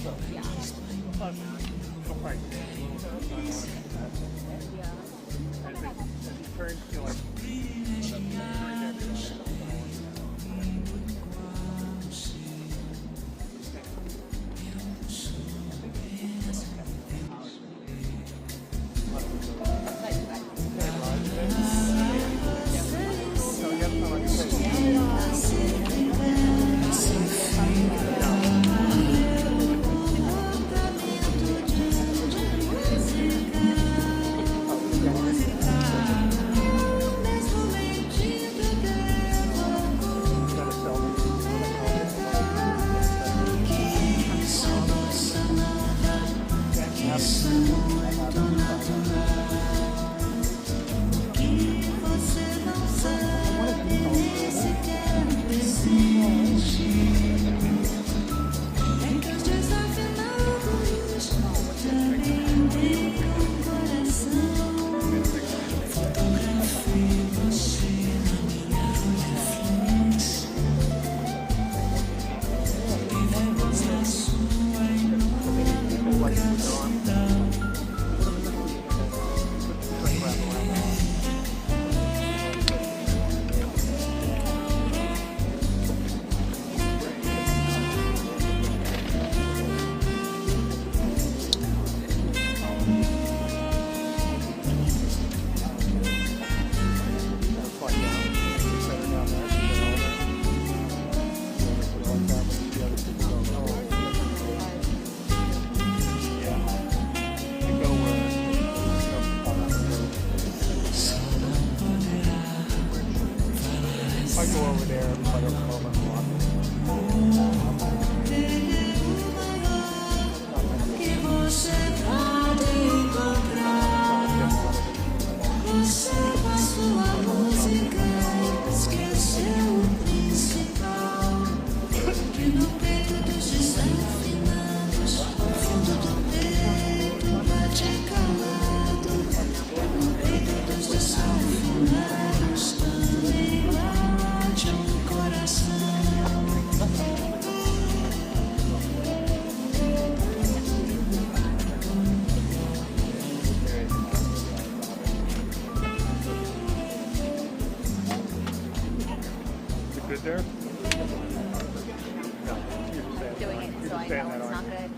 Yeah.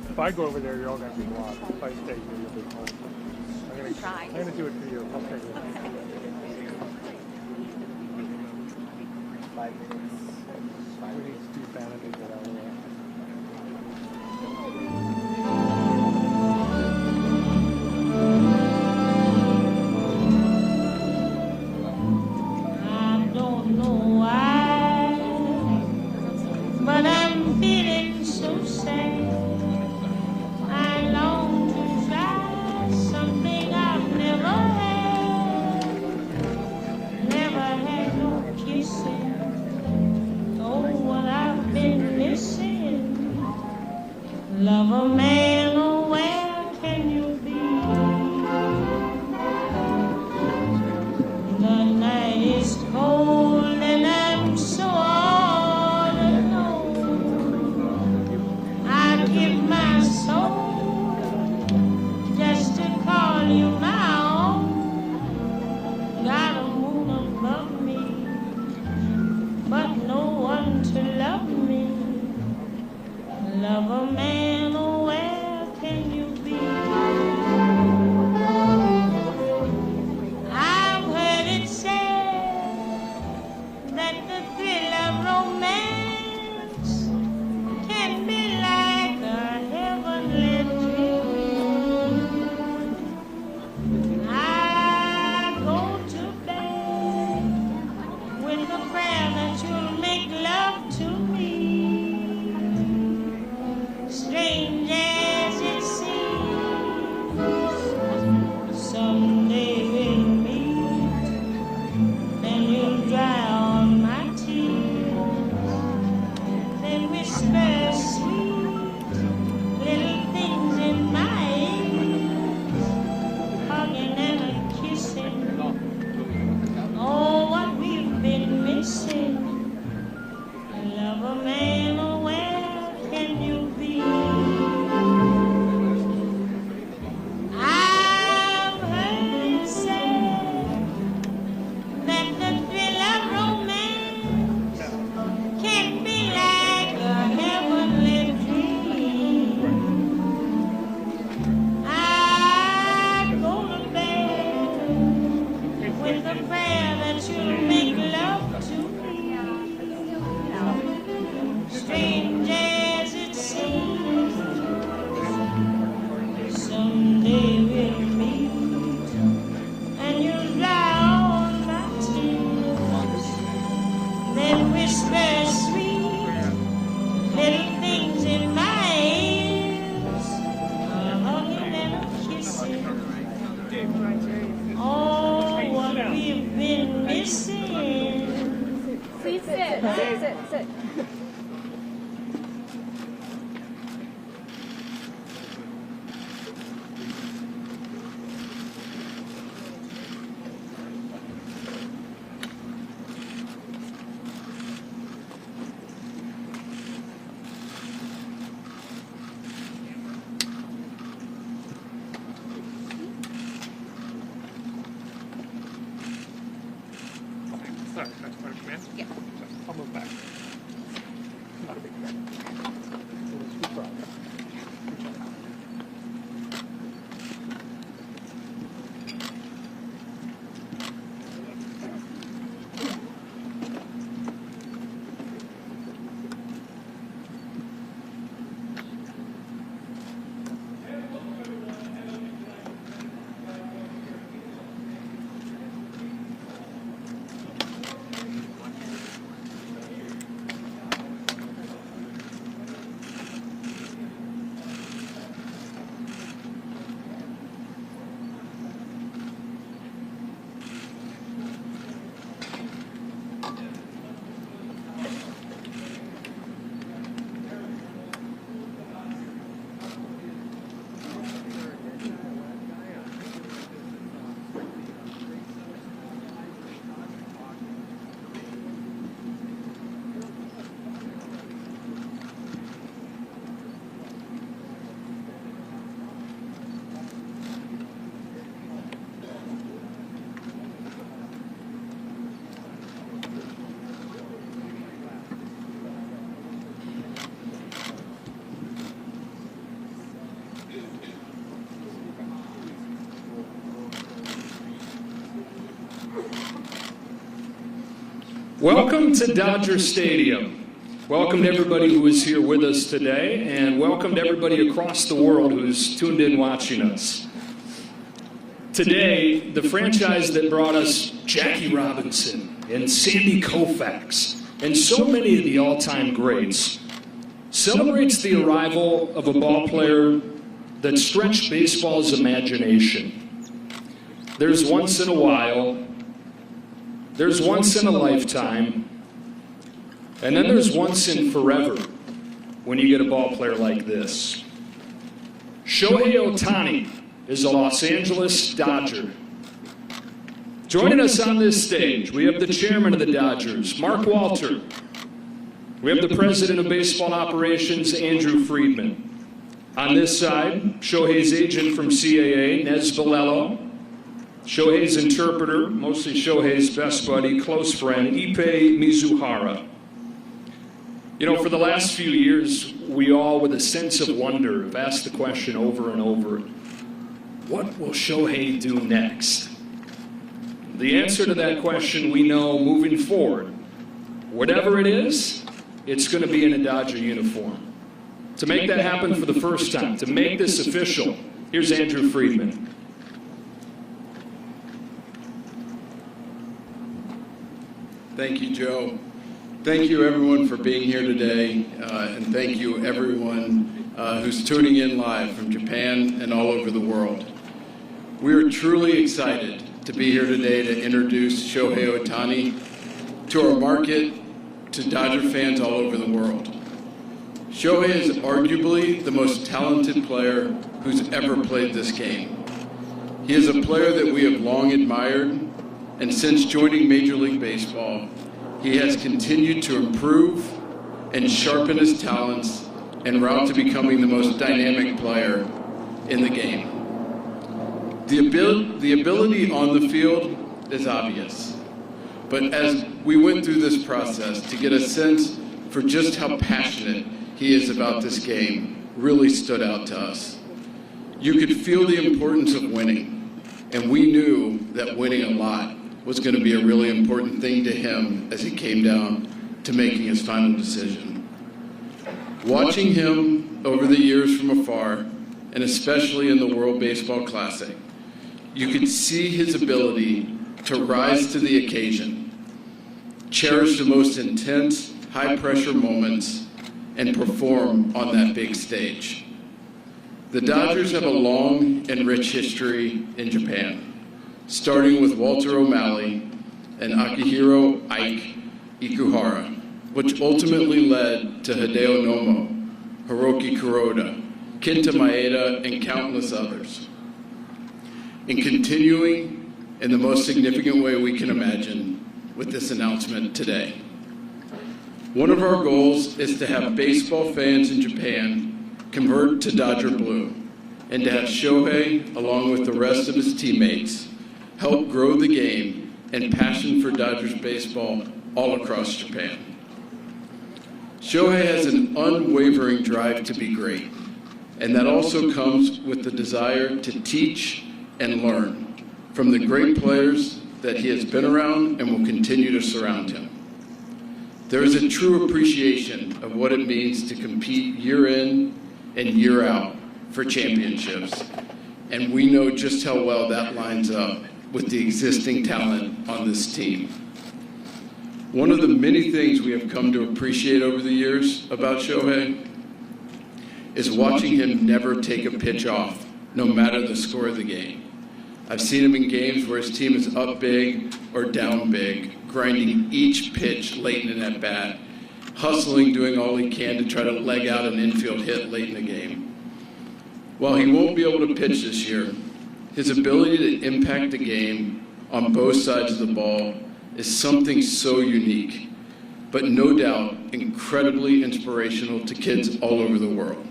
If I go over there, you're all going to be blocked. If I stay here, you'll be home. I'm going to do it for you. I'll take it. 5 minutes. We need to do vanity that I will. I don't know why, but I'm feeling so sad. I long to try something I've never had. Never had no kissing. Oh, what I've been missing. Love a man, oh, where can you be? The night is cold and I'm so all alone. I'd give my soul just to call you my own. Got a moon above me, but no one to love me. Love a man, oh, where can you be? I've heard it said that the thrill of romance can be like a heavenly dream. I go to bed with the prayer that you'll make love to me. Strange man? Yeah. I'll move back. Not a big fan. Good job. Welcome to Dodger Stadium. Welcome to everybody who is here with us today, and welcome to everybody across the world who's tuned in watching us. Today, the franchise that brought us Jackie Robinson and Sandy Koufax and so many of the all-time greats celebrates the arrival of a ball player that stretched baseball's imagination. There's once in a while, there's once in a lifetime, and then there's once in forever when you get a ball player like this. Shohei Ohtani is a Los Angeles Dodger. Joining us on this stage, we have the chairman of the Dodgers, Mark Walter. We have the president of baseball operations, Andrew Friedman. On this side, Shohei's agent from CAA, Nez Valello. Shohei's interpreter, mostly Shohei's best buddy, close friend, Ippei Mizuhara. You know, for the last few years, we all, with a sense of wonder, have asked the question over and over, what will Shohei do next? The answer to that question we know moving forward. Whatever it is, it's going to be in a Dodger uniform. To make that happen for the first time, to make this official, here's Andrew Friedman. Thank you, Joe. Thank you, everyone, for being here today, and thank you, everyone who's tuning in live from Japan and all over the world. We are truly excited to be here today to introduce Shohei Ohtani to our market, to Dodger fans all over the world. Shohei is arguably the most talented player who's ever played this game. He is a player that we have long admired, and since joining Major League Baseball, he has continued to improve and sharpen his talents en route to becoming the most dynamic player in the game. The ability on the field is obvious, but as we went through this process to get a sense for just how passionate he is about this game really stood out to us. You could feel the importance of winning, and we knew that winning a lot was going to be a really important thing to him as he came down to making his final decision. Watching him over the years from afar, and especially in the World Baseball Classic, you could see his ability to rise to the occasion, cherish the most intense, high-pressure moments, and perform on that big stage. The Dodgers have a long and rich history in Japan, starting with Walter O'Malley and Akihiro Ike Ikuhara, which ultimately led to Hideo Nomo, Hiroki Kuroda, Kenta Maeda, and countless others. And continuing in the most significant way we can imagine with this announcement today. One of our goals is to have baseball fans in Japan convert to Dodger Blue, and to have Shohei, along with the rest of his teammates, help grow the game and passion for Dodgers baseball all across Japan. Shohei has an unwavering drive to be great, and that also comes with the desire to teach and learn from the great players that he has been around and will continue to surround him. There is a true appreciation of what it means to compete year in and year out for championships, and we know just how well that lines up with the existing talent on this team. One of the many things we have come to appreciate over the years about Shohei is watching him never take a pitch off, no matter the score of the game. I've seen him in games where his team is up big or down big, grinding each pitch late in an at-bat, hustling, doing all he can to try to leg out an infield hit late in the game. While he won't be able to pitch this year, his ability to impact the game on both sides of the ball is something so unique, but no doubt incredibly inspirational to kids all over the world.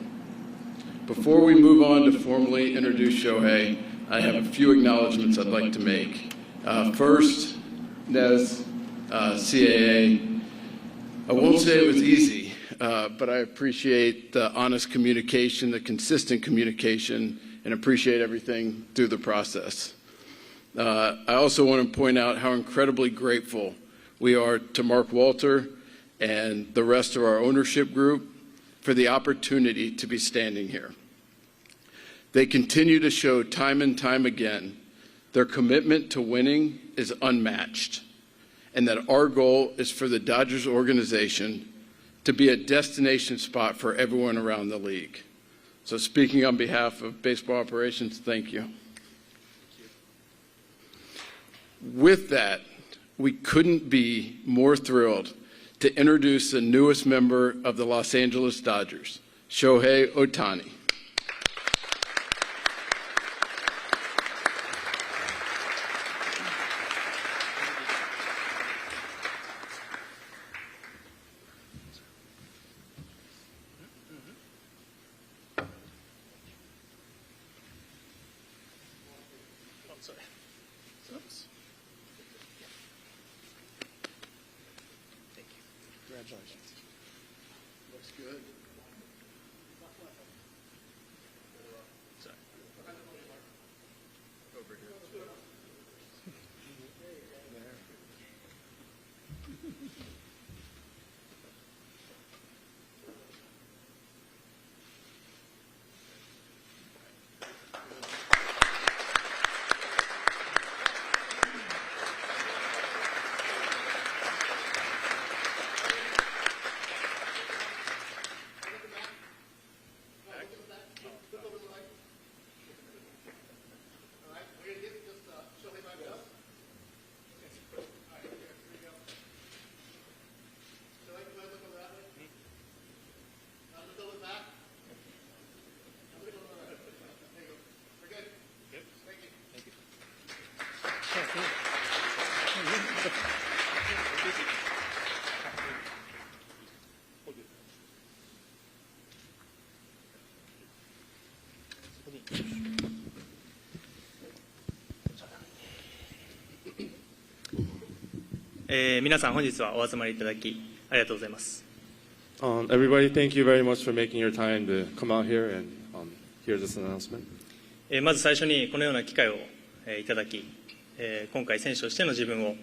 Before we move on to formally introduce Shohei, I have a few acknowledgments I'd like to make. First, Nez, CAA, I won't say it was easy, but I appreciate the honest communication, the consistent communication, and appreciate everything through the process. I also want to point out how incredibly grateful we are to Mark Walter and the rest of our ownership group for the opportunity to be standing here. They continue to show time and time again their commitment to winning is unmatched, and that our goal is for the Dodgers organization to be a destination spot for everyone around the league. So speaking on behalf of baseball operations, thank you. With that, we couldn't be more thrilled to introduce the newest member of the Los Angeles Dodgers, Shohei Ohtani. Congratulations. Looks good. Sorry. Over here.皆さん本日はお集まりいただきありがとうございます。Everybody, thank you very much for making your time to come out here and hear this announcement. まず最初にこのような機会をいただき、今回選手としての自分を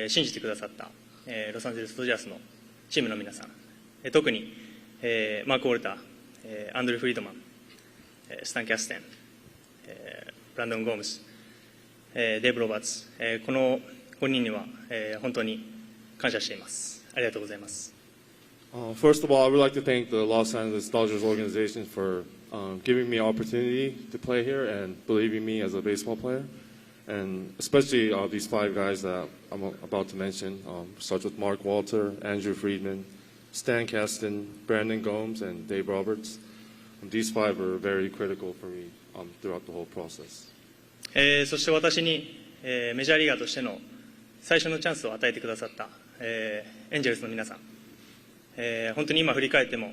信じてくださったロサンゼルスドジャースのチームの皆さん、特にマーク・ウォルター、アンドリュー・フリードマン、スタン・キャステン、ブランドン・ゴームス、デーブ・ロバーツ、この5人には本当に感謝しています。ありがとうございます。First of all, I would like to thank the Los Angeles Dodgers organization for giving me an opportunity to play here and believing me as a baseball player. And especially these 5 guys that I'm about to mention, starts with Mark Walter, Andrew Friedman, Stan Kasten, Brandon Gomes, and Dave Roberts. These 5 are very critical for me throughout the whole process. そして私にメジャーリーガーとしての最初のチャンスを与えてくださったエンジェルスの皆さん、本当に今振り返っても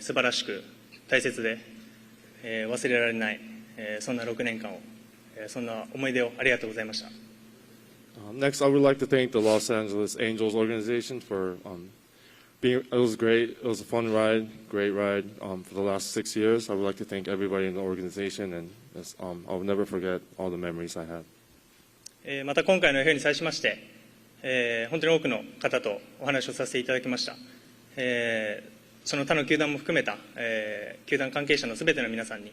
素晴らしく大切で忘れられないそんな6年間をそんな思い出をありがとうございました。Next, I would like to thank the Los Angeles Angels organization for it was great. It was a fun ride, great ride for the last 6 years. I would like to thank everybody in the organization, and I will never forget all the memories I had. また今回の FA に際しまして、本当に多くの方とお話をさせていただきました。その他の球団も含めた、球団関係者のすべての皆さんに、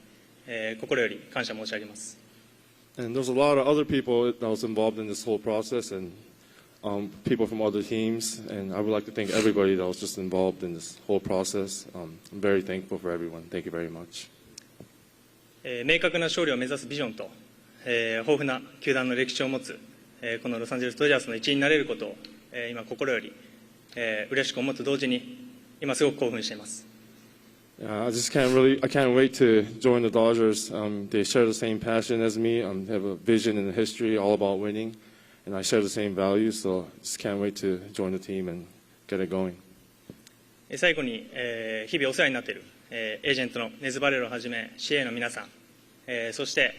心より感謝申し上げます。And there's a lot of other people that was involved in this whole process, and people from other teams, and I would like to thank everybody that was just involved in this whole process. I'm very thankful for everyone. Thank you very much. 明確な勝利を目指すビジョンと、豊富な球団の歴史を持つ、このロサンゼルスドジャースの一員になれることを、今心より、嬉しく思うと同時に今すごく興奮しています。I can't wait to join the Dodgers. They share the same passion as me. They have a vision and a history all about winning, and I share the same values. So just can't wait to join the team and get it going. 最後に、日々お世話になっている、エージェントのネズバレロをはじめ CA の皆さん、そして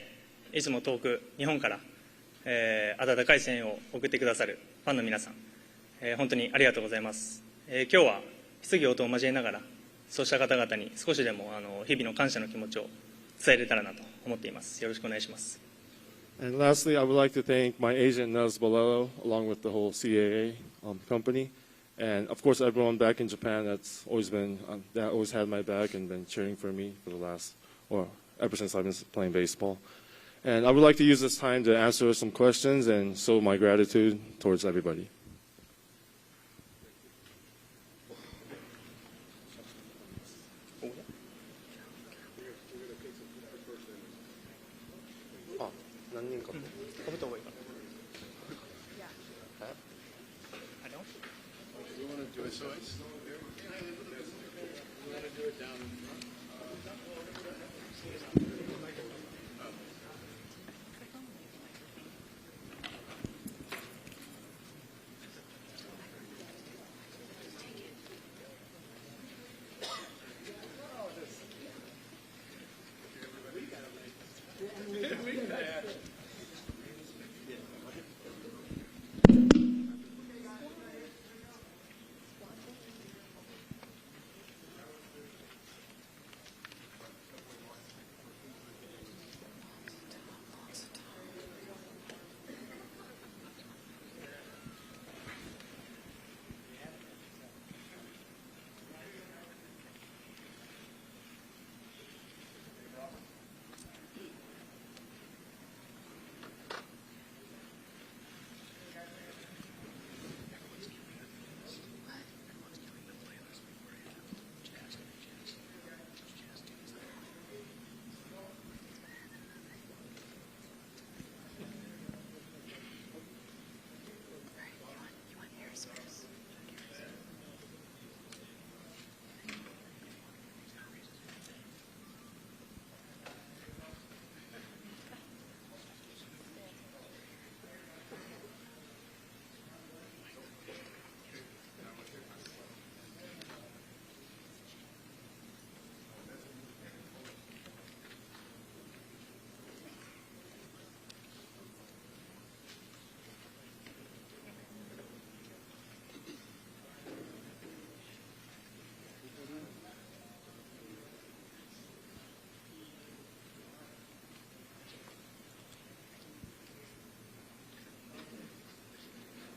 いつも遠く日本から、温かい声援を送ってくださるファンの皆さん、本当にありがとうございます。今日は質疑応答を交えながらそうした方々に少しでも日々の感謝の気持ちを伝えれたらなと思っています。よろしくお願いします。And lastly, I would like to thank my agent Nez Balelo, along with the whole CAA company, and of course everyone back in Japan that's always had my back and been cheering for me for the last, or ever since I've been playing baseball. And I would like to use this time to answer some questions and show my gratitude towards everybody.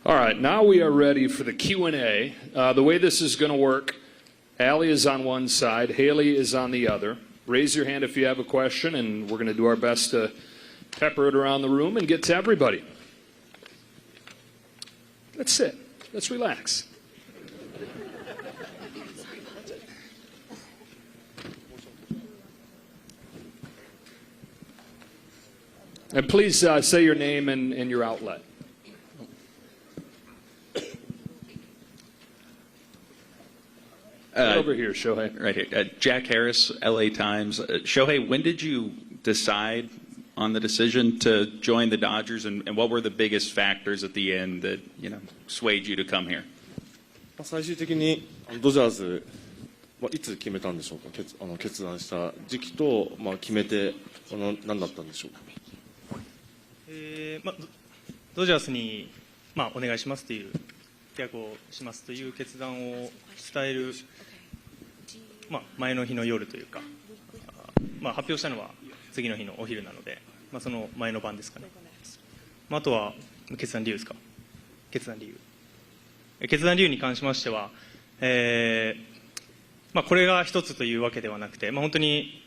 All right, now we are ready for the Q&A. The way this is going to work, Allie is on one side, Haley is on the other. Raise your hand if you have a question, and we're going to do our best to pepper it around the room and get to everybody. Let's sit. Let's relax. And please say your name and your outlet. Over here, Shohei. Right here. Jack Harris, LA Times. Shohei, when did you decide on the decision to join the Dodgers, and what were the biggest factors at the end that, swayed you to come here? 最終的にドジャーズはいつ決めたんでしょうか。決断した時期と決めて何だったんでしょうか。ドジャースに、お願いしますという、契約をしますという決断を伝える、前の日の夜というか、発表したのは次の日のお昼なので、その前の晩ですかね。あとは決断理由ですか。決断理由に関しましては、これが一つというわけではなくて、本当に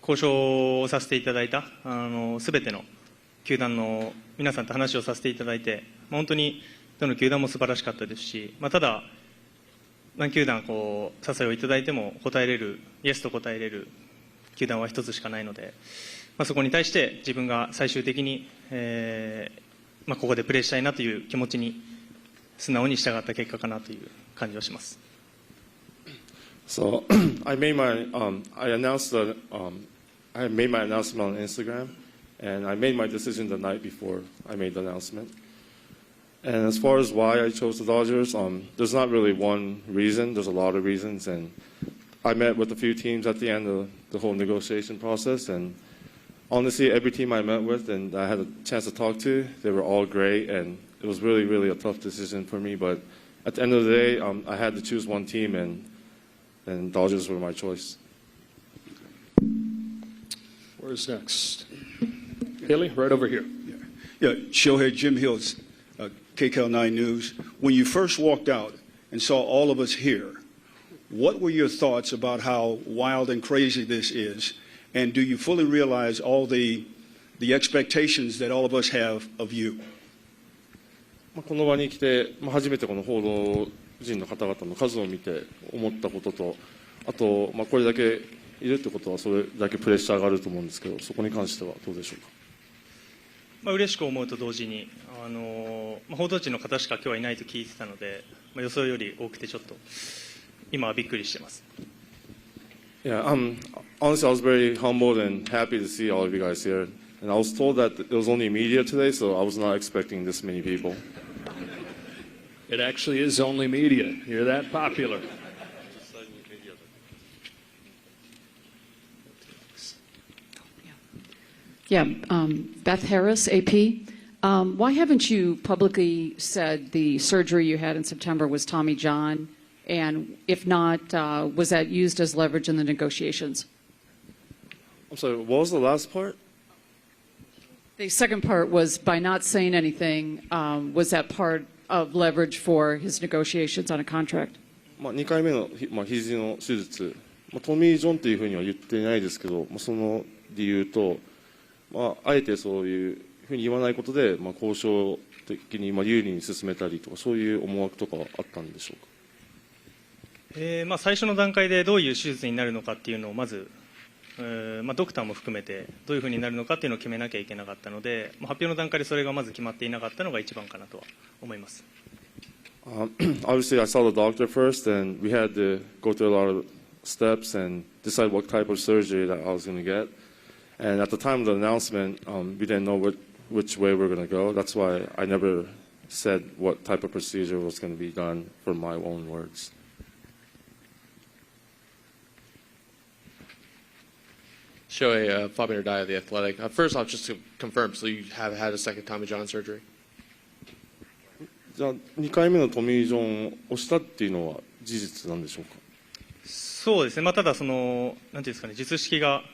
交渉をさせていただいたすべての球団の皆さんと話をさせていただいて、本当にどの球団も素晴らしかったですし、ただ何球団お誘いをいただいても答えれる、イエスと答えれる球団は一つしかないので、そこに対して自分が最終的に、ここでプレーしたいなという気持ちに素直に従った結果かなという感じはします。So I made my I announced that I made my announcement on Instagram, and I made my decision the night before I made the announcement. And as far as why I chose the Dodgers, there's not really one reason. There's a lot of reasons, and I met with a few teams at the end of the whole negotiation process, and honestly, every team I met with and I had a chance to talk to, they were all great, and it was really, really a tough decision for me. But at the end of the day, I had to choose one team, and Dodgers were my choice. Where's next? Haley, right over here. Yeah, Shohei, Jim Hills, KCAL9 News. When you first walked out and saw all of us here, what were your thoughts about how wild and crazy this is? And do you fully realize all the expectations that all of us have of you? この場に来て、初めてこの報道陣の方々の数を見て思ったことと、あと、これだけいるってことはそれだけプレッシャーがあると思うんですけど、そこに関してはどうでしょうか。嬉しく思うと同時に、報道陣の方しか今日はいないと聞いてたので、予想より多くてちょっと今はびっくりしてます。Yeah, honestly, I was very humbled and happy to see all of you guys here. And I was told that it was only media today, so I was not expecting this many people. It actually is only media. You're that popular. Yeah, Beth Harris, AP. Why haven't you publicly said the surgery you had in September was Tommy John? And if not, was that used as leverage in the negotiations? I'm sorry, what was the last part? The second part was by not saying anything, was that part of leverage for his negotiations on a contract? 2回目の肘の手術、トミー・ジョンというふうには言っていないですけど、その理由と、あえてそういうふうに言わないことで、交渉的に有利に進めたりとか、そういう思惑とかはあったんでしょうか。最初の段階でどういう手術になるのかっていうのをまず、ドクターも含めてどういうふうになるのかっていうのを決めなきゃいけなかったので、発表の段階でそれがまず決まっていなかったのが一番かなとは思います。Obviously, I saw the doctor first, and we had to go through a lot of steps and decide what type of surgery that I was going to get. And at the time of the announcement, we didn't know which way we were going to go. That's why I never said what type of procedure was going to be done from my own words. Shohei, Fabian Ardaya of The Athletic. First off, just to confirm, so you have had a second Tommy John surgery? じゃあ2回目のトミー・ジョンをしたっていうのは事実なんでしょうか。そうですね、ただなんていうんですかね、術式が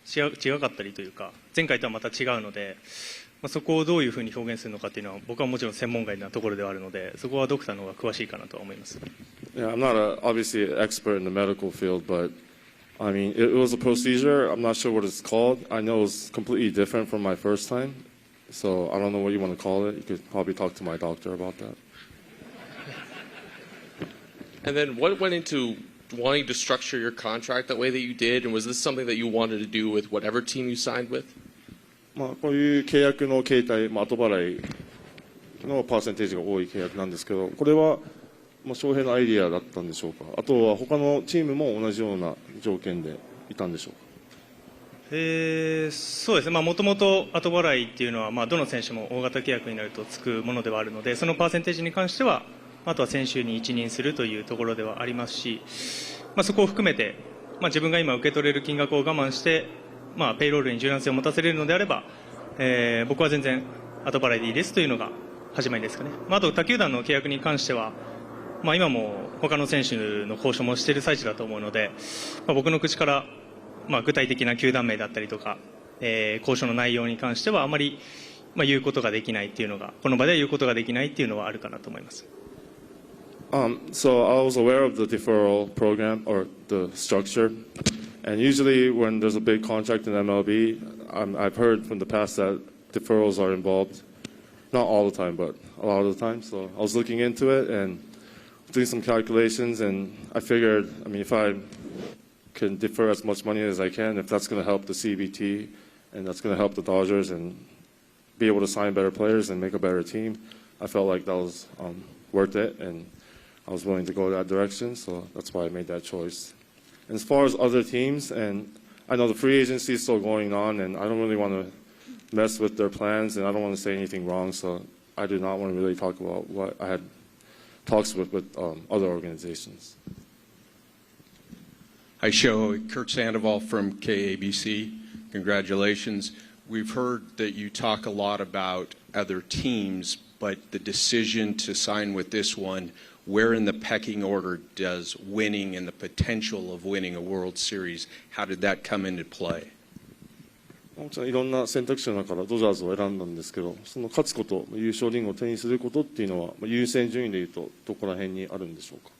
違かったりというか、前回とはまた違うので、そこをどういうふうに表現するのかっていうのは、僕はもちろん専門外なところではあるので、そこはドクターの方が詳しいかなとは思います。Yeah, I'm not obviously an expert in the medical field, but I mean, it was a procedure. I'm not sure what it's called. I know it was completely different from my first time. So I don't know what you want to call it. You could probably talk to my doctor about that. And then what went into wanting to structure your contract that way that you did? And was this something that you wanted to do with whatever team you signed with? こういう契約の形態、後払いのパーセンテージが多い契約なんですけど、これは翔平のアイディアだったんでしょうか。あとは他のチームも同じような条件でいたんでしょうか。そうですね、もともと後払いっていうのは、どの選手も大型契約になるとつくものではあるので、そのパーセンテージに関しては、あとは選手に一任するというところではありますし、そこを含めて、自分が今受け取れる金額を我慢して、ペイロールに柔軟性を持たせれるのであれば、僕は全然後払いでいいですというのが始まりですかね。あと他球団の契約に関しては、今も他の選手の交渉もしている最中だと思うので、僕の口から、具体的な球団名だったりとか、交渉の内容に関してはあまり、言うことができないっていうのが、この場では言うことができないっていうのはあるかなと思います。So I was aware of the deferral program or the structure, and usually when there's a big contract in MLB, I've heard from the past that deferrals are involved, not all the time, but a lot of the time. So I was looking into it and doing some calculations, and I figured, if I can defer as much money as I can, if that's going to help the CBT and that's going to help the Dodgers and be able to sign better players and make a better team, I felt like that was worth it, and I was willing to go that direction, so that's why I made that choice. And as far as other teams, and I know the free agency is still going on, and I don't really want to mess with their plans, and I don't want to say anything wrong, so I do not want to really talk about what I had talks with other organizations. Hi, Shohei. Kurt Sandoval from KABC. Congratulations. We've heard that you talk a lot about other teams, but the decision to sign with this one, where in the pecking order does winning and the potential of winning a World Series, how did that come into play? もちろんいろんな選択肢の中からドジャーズを選んだんですけど、その勝つこと、優勝リングを手にすることっていうのは、優先順位でいうとどこら辺にあるんでしょうか。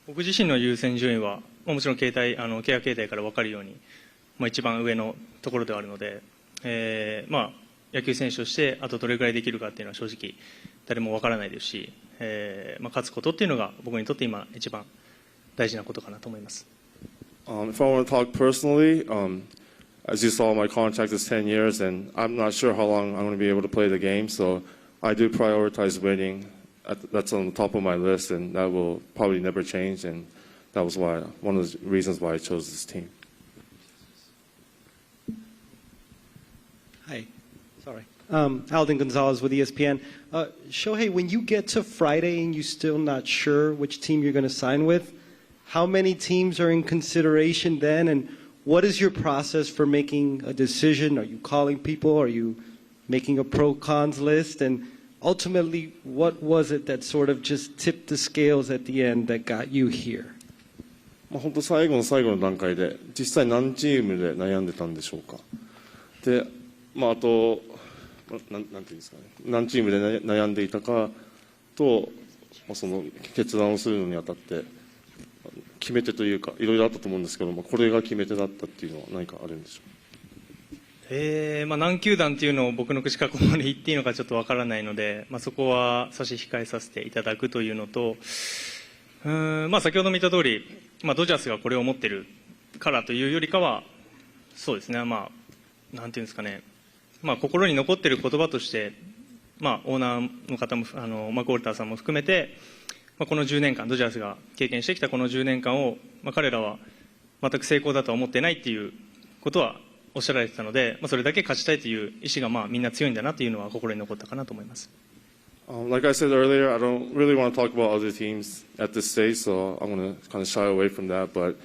僕自身の優先順位は、もちろん契約形態から分かるように、一番上のところではあるので、野球選手としてあとどれくらいできるかっていうのは正直誰も分からないですし、勝つことっていうのが僕にとって今一番大事なことかなと思います。If I want to talk personally, as you saw, my contract is 10 years, and I'm not sure how long I'm going to be able to play the game, so I do prioritize winning. That's on the top of my list, and that will probably never change, and that was one of the reasons why I chose this team. Hi. Sorry. Alden Gonzalez with ESPN. Shohei, when you get to Friday and you're still not sure which team you're going to sign with, how many teams are in consideration then, and what is your process for making a decision? Are you calling people? Are you making a pro-cons list? And ultimately, what was it that sort of just tipped the scales at the end that got you here? 本当最後の最後の段階で実際何チームで悩んでたんでしょうか。で、あとなんていうんですかね、何チームで悩んでいたかと、その決断をするのにあたって決め手というかいろいろあったと思うんですけども、これが決め手だったっていうのは何かあるんでしょうか。何球団っていうのを僕の口からここまで言っていいのかちょっとわからないので、そこは差し控えさせていただくというのと、先ほども言った通り、ドジャースがこれを持っているからというよりかは、そうですね、なんていうんですかね、心に残っている言葉として、オーナーの方もマクオルターさんも含めて、この10年間、ドジャースが経験してきたこの10年間を、彼らは全く成功だとは思ってないっていうことはおっしゃられてたので、それだけ勝ちたいという意思がみんな強いんだなというのは心に残ったかなと思います。Like I said earlier, I don't really want to talk about other teams at this stage, so I'm going to kind of shy away from that. But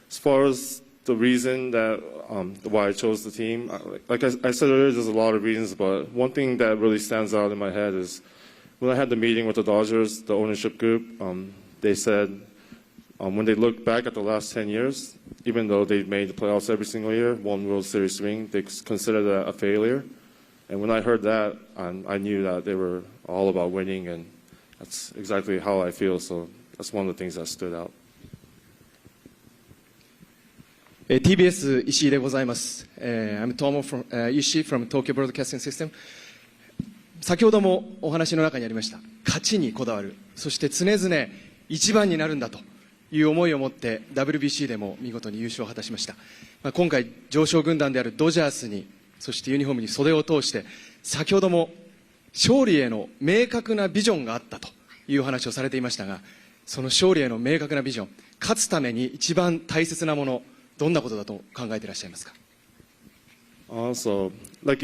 as far as the reason that why I chose the team, like I said earlier, there's a lot of reasons, but one thing that really stands out in my head is when I had the meeting with the Dodgers, the ownership group, they said when they look back at the last 10 years, even though they've made the playoffs every single year, one World Series ring, they consider that a failure. And when I heard that, I knew that they were all about winning, and that's exactly how I feel, so that's one of the things that stood out. TBS 石井でございます。I'm Tomo from 石井 from Tokyo Broadcasting System。先ほどもお話の中にありました勝ちにこだわる、そして常々一番になるんだという思いを持って WBC でも見事に優勝を果たしました。今回常勝軍団であるドジャースに、そしてユニフォームに袖を通して先ほども勝利への明確なビジョンがあったという話をされていましたが、その勝利への明確なビジョン、勝つために一番大切なもの、どんなことだと考えていらっしゃいますか。So, like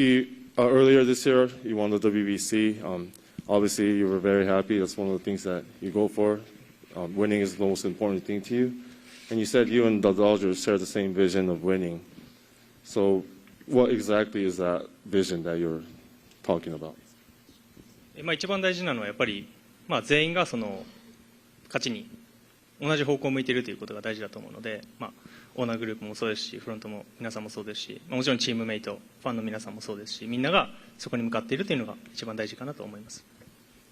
earlier this year, you won the WBC. Obviously, you were very happy. That's one of the things that you go for. Winning is the most important thing to you. And you said you and the Dodgers share the same vision of winning. So, what exactly is that vision that you're talking about? 一番大事なのはやっぱり、全員がその勝ちに同じ方向を向いているということが大事だと思うので、オーナーグループもそうですし、フロントも皆さんもそうですし、もちろんチームメイト、ファンの皆さんもそうですし、みんながそこに向かっているというのが一番大事かなと思います。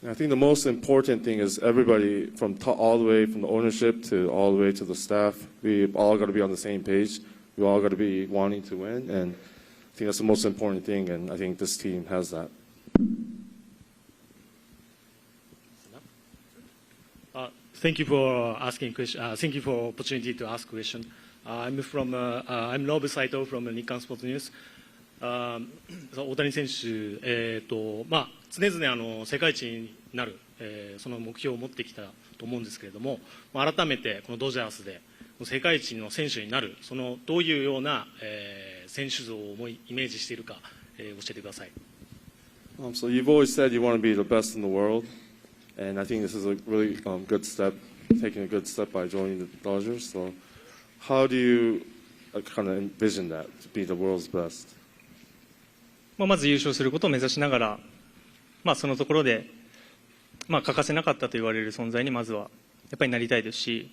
I think the most important thing is everybody from all the way from the ownership to all the way to the staff, we all got to be on the same page. We all got to be wanting to win, and I think that's the most important thing, and I think this team has that. Thank you for asking question. Thank you for opportunity to ask question. I'm Rob Saito from Nikkan Sports News. 大谷選手、常々世界一になる、その目標を持ってきたと思うんですけれども、改めてこのドジャースで世界一の選手になる、そのどういうような、選手像をイメージしているか、教えてください。So you've always said you want to be the best in the world, and I think this is a really good step, taking a good step by joining the Dodgers. So how do you kind of envision that to be the world's best? まず優勝することを目指しながら、そのところで、欠かせなかったと言われる存在にまずはやっぱりなりたいですし、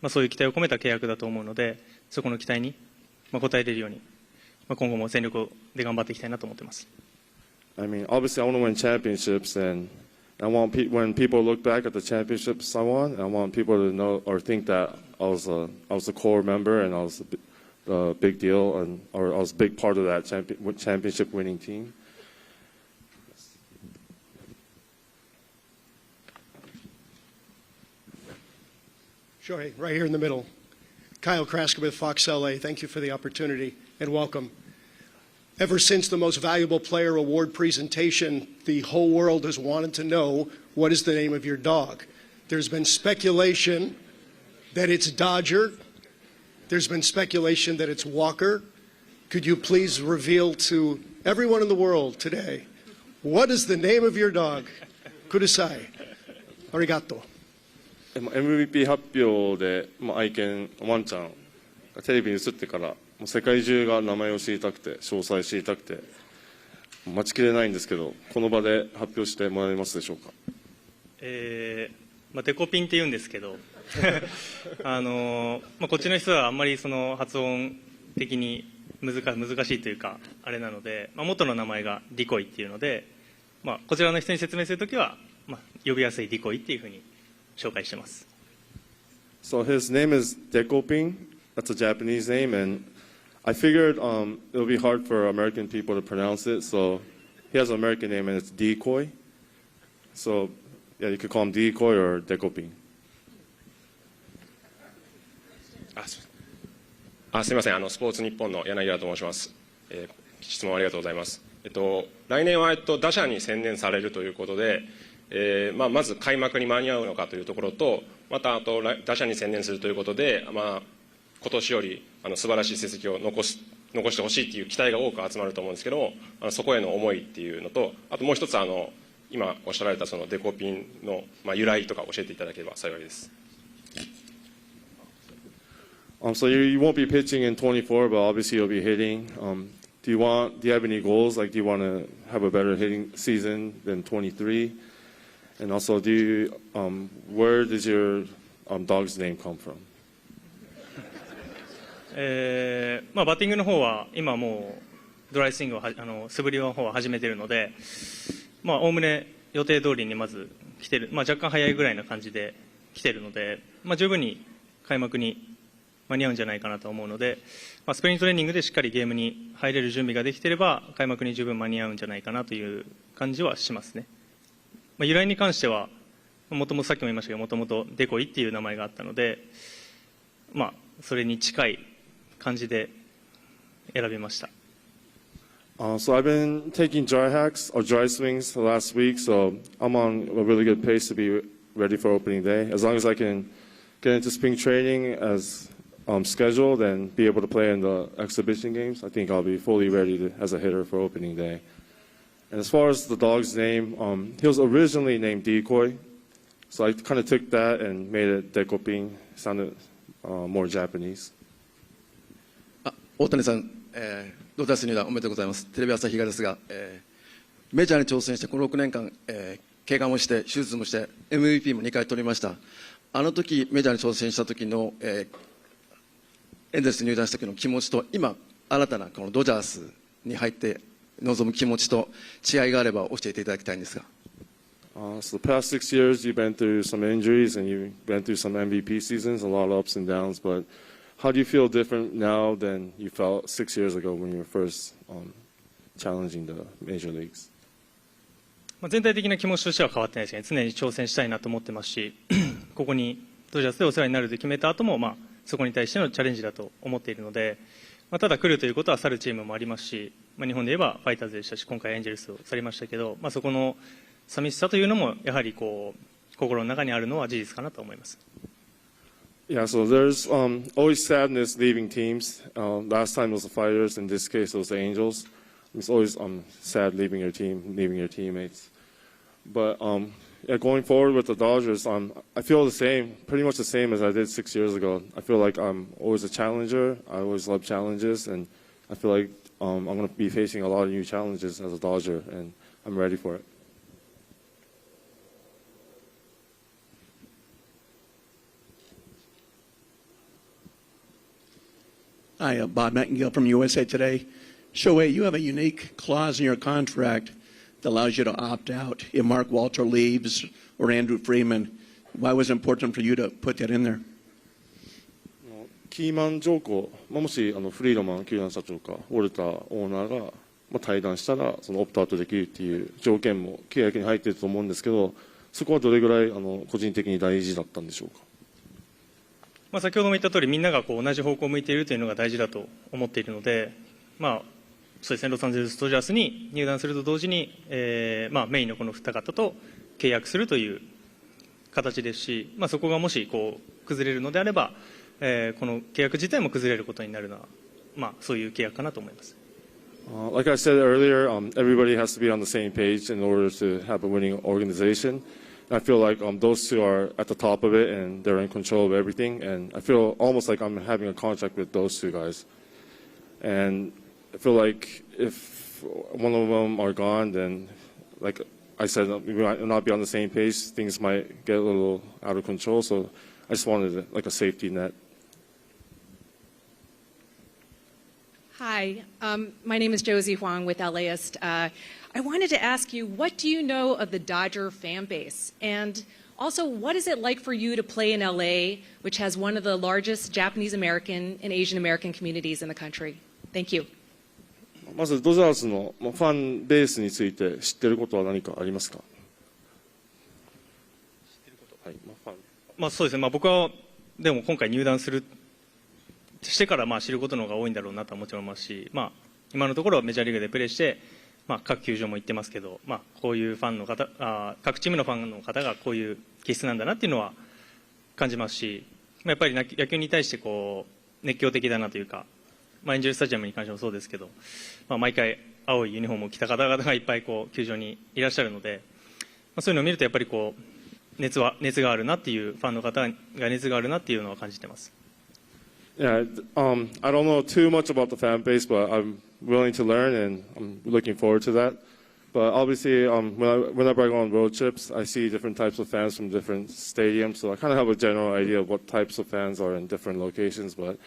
そういう期待を込めた契約だと思うので、そこの期待に応えれるように、今後も全力で頑張っていきたいなと思っています。I mean, obviously, I want to win championships, and I want when people look back at the championships I won, I want people to know or think that I was a core member and I was a big deal, or I was a big part of that championship winning team. Shohei, right here in the middle. Kyle Kraska with Fox LA. Thank you for the opportunity and welcome. Ever since the Most Valuable Player Award presentation, the whole world has wanted to know what is the name of your dog. There's been speculation that it's Dodger. There's been speculation that it's Walker. Could you please reveal to everyone in the world today, what is the name of your dog? Kudasai. Arigato. MVP 発表で、愛犬ワンちゃんがテレビに映ってから世界中が名前を知りたくて詳細知りたくて待ちきれないんですけど、この場で発表してもらえますでしょうか。デコピンって言うんですけどこっちの人はあんまりその発音的に難しいというかあれなので、元の名前がディコイっていうので、こちらの人に説明するときは、呼びやすいディコイっていうふうに紹介してます。So his name is Dekoping. That's a Japanese name, and I figured it'll be hard for American people to pronounce it. So he has an American name, and it's Decoy. So yeah, you could call him Decoy or Dekoping. すみません、スポーツ日本の柳原と申します。質問ありがとうございます。来年は打者に専念されるということで、まず開幕に間に合うのかというところと、また打者に専念するということで、今年より素晴らしい成績を残してほしいという期待が多く集まると思うんですけども、そこへの思いっていうのと、あともう一つ今おっしゃられたそのデコピンの由来とか教えていただければ幸いです。So you won't be pitching in 24, but obviously you'll be hitting. Do you have any goals? Like, do you want to have a better hitting season than 23? And also, where does your dog's name come from? バッティングの方は今もうドライスイングを素振りの方は始めているので、おおむね予定通りにまず来てる、若干早いぐらいな感じで来てるので、十分に開幕に間に合うんじゃないかなと思うので、スプリングトレーニングでしっかりゲームに入れる準備ができていれば開幕に十分間に合うんじゃないかなという感じはしますね。由来に関してはもともとさっきも言いましたけど、もともとデコイっていう名前があったので、それに近い感じで選びました。So I've been taking dry hacks or dry swings the last week, so I'm on a really good pace to be ready for opening day. As long as I can get into spring training as scheduled and be able to play in the exhibition games, I think I'll be fully ready as a hitter for opening day. And as far as the dog's name, he was originally named Decoy, so I kind of took that and made it Dekoping. Sounded more Japanese. 大谷さん、ドジャース入団おめでとうございます。テレビ朝日がですが、メジャーに挑戦してこの6年間、怪我もして手術もして MVP も2回取りました。あの時メジャーに挑戦した時の、エンゼルスに入団した時の気持ちと今新たなこのドジャースに入って臨む気持ちと違いがあれば教えていただきたいんですが。So the past 6 years, you've been through some injuries and you've been through some MVP seasons, a lot of ups and downs. But how do you feel different now than you felt 6 years ago when you were first challenging the major leagues? 全体的な気持ちとしては変わってないですね。常に挑戦したいなと思ってますし、ここにドジャースでお世話になると決めた後も、そこに対してのチャレンジだと思っているので、ただ来るということは去るチームもありますし、日本で言えばファイターズでしたし、今回エンジェルスを去りましたけど、そこの寂しさというのもやはり心の中にあるのは事実かなと思います。Yeah, so there's always sadness leaving teams. Last time it was the Fighters, in this case it was the Angels. It's always sad leaving your team, leaving your teammates. But yeah, going forward with the Dodgers, I feel the same, pretty much the same as I did 6 years ago. I feel like I'm always a challenger. I always love challenges, and I feel like I'm going to be facing a lot of new challenges as a Dodger, and I'm ready for it. Hi, Bob Nightingale from USA Today. Shohei, you have a unique clause in your contract that allows you to opt out if Mark Walter leaves or Andrew Freeman. Why was it important for you to put that in there? キーマン条項、もしフリードマン球団社長かウォルターオーナーが退団したらそのオプトアウトできるっていう条件も契約に入っていると思うんですけど、そこはどれぐらい個人的に大事だったんでしょうか。先ほども言った通り、みんなが同じ方向を向いているというのが大事だと思っているので、そうですね、ロサンゼルス・ドジャースに入団すると同時に、メインのこの二方と契約するという形ですし、そこがもし崩れるのであれば、この契約自体も崩れることになるのは、そういう契約かなと思います。Like I said earlier, everybody has to be on the same page in order to have a winning organization. I feel like those two are at the top of it and they're in control of everything. And I feel almost like I'm having a contract with those two guys. And I feel like if one of them are gone, then, like I said, we might not be on the same page. Things might get a little out of control. So I just wanted like a safety net. Hi, my name is Josie Huang with LAist. I wanted to ask you, what do you know of the Dodger fan base? And also, what is it like for you to play in LA, which has one of the largest Japanese American and Asian American communities in the country? Thank you. まずドジャースのファンベースについて知っていることは何かありますか。そうですね、僕はでも今回入団してから知ることの方が多いんだろうなとはもちろん思いますし、今のところメジャーリーグでプレーして、各球場も行ってますけど、こういうファンの方、各チームのファンの方がこういう気質なんだなっていうのは感じますし、やっぱり野球に対して熱狂的だなというか、エンジェルスタジアムに関してもそうですけど、毎回青いユニフォームを着た方々がいっぱい球場にいらっしゃるので、そういうのを見るとやっぱり熱があるなっていうファンの方が熱があるなっていうのは感じてます。Yeah, I don't know too much about the fan base, but I'm willing to learn and I'm looking forward to that. But obviously, whenever I go on road trips, I see different types of fans from different stadiums, so I kind of have a general idea of what types of fans are in different locations. But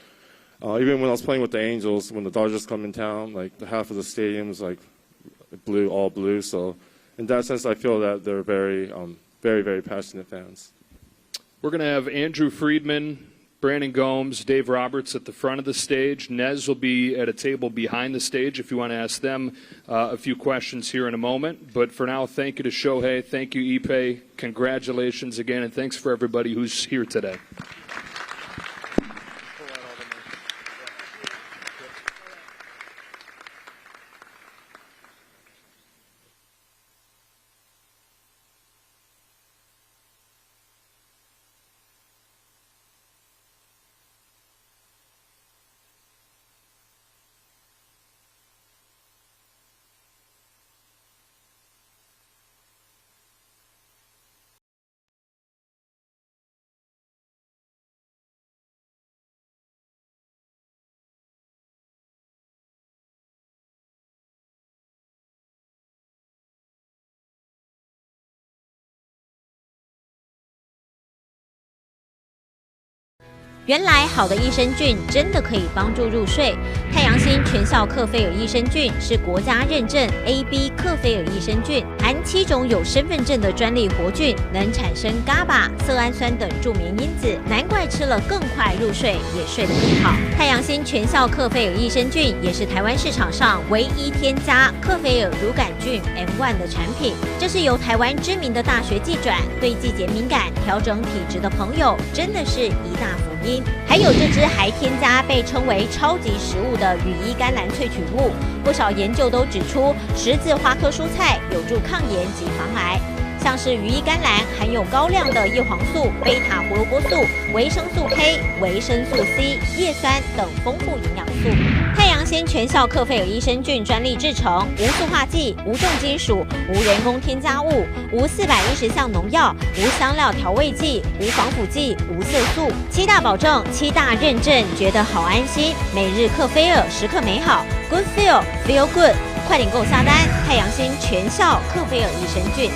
even when I was playing with the Angels, when the Dodgers come in town, like half of the stadium's like blue, all blue. So in that sense, I feel that they're very, very passionate fans. We're going to have Andrew Friedman, Brandon Gomes, Dave Roberts at the front of the stage. Nez will be at a table behind the stage if you want to ask them a few questions here in a moment. But for now, thank you to Shohei. Thank you, Ippei. Congratulations again, and thanks for everybody who's here today. 原来好的益生菌真的可以帮助入睡。太阳星全效克菲尔益生菌是国家认证 AB 克菲尔益生菌，含7种有身份证的专利活菌，能产生 GABA、色氨酸等助眠因子，难怪吃了更快入睡，也睡得更好。太阳星全效克菲尔益生菌也是台湾市场上唯一添加克菲尔乳杆菌 M1 的产品，这是由台湾知名的大学季转，对季节敏感、调整体质的朋友真的是一大福音。还有这支还添加被称为超级食物的羽衣甘蓝萃取物，不少研究都指出，十字花科蔬菜有助抗炎及防癌。像是羽衣甘蓝含有高量的叶黄素、贝塔胡萝卜素、维生素 K、维生素 C、叶酸等丰富营养素。太阳鲜全效克菲尔益生菌专利制成，无塑化剂、无重金属、无人工添加物、无410项农药、无香料调味剂、无防腐剂、无色素，7大保证、7大认证，觉得好安心。每日克菲尔，时刻美好 ，Good feel，feel good，快点购下单！太阳鲜全效克菲尔益生菌。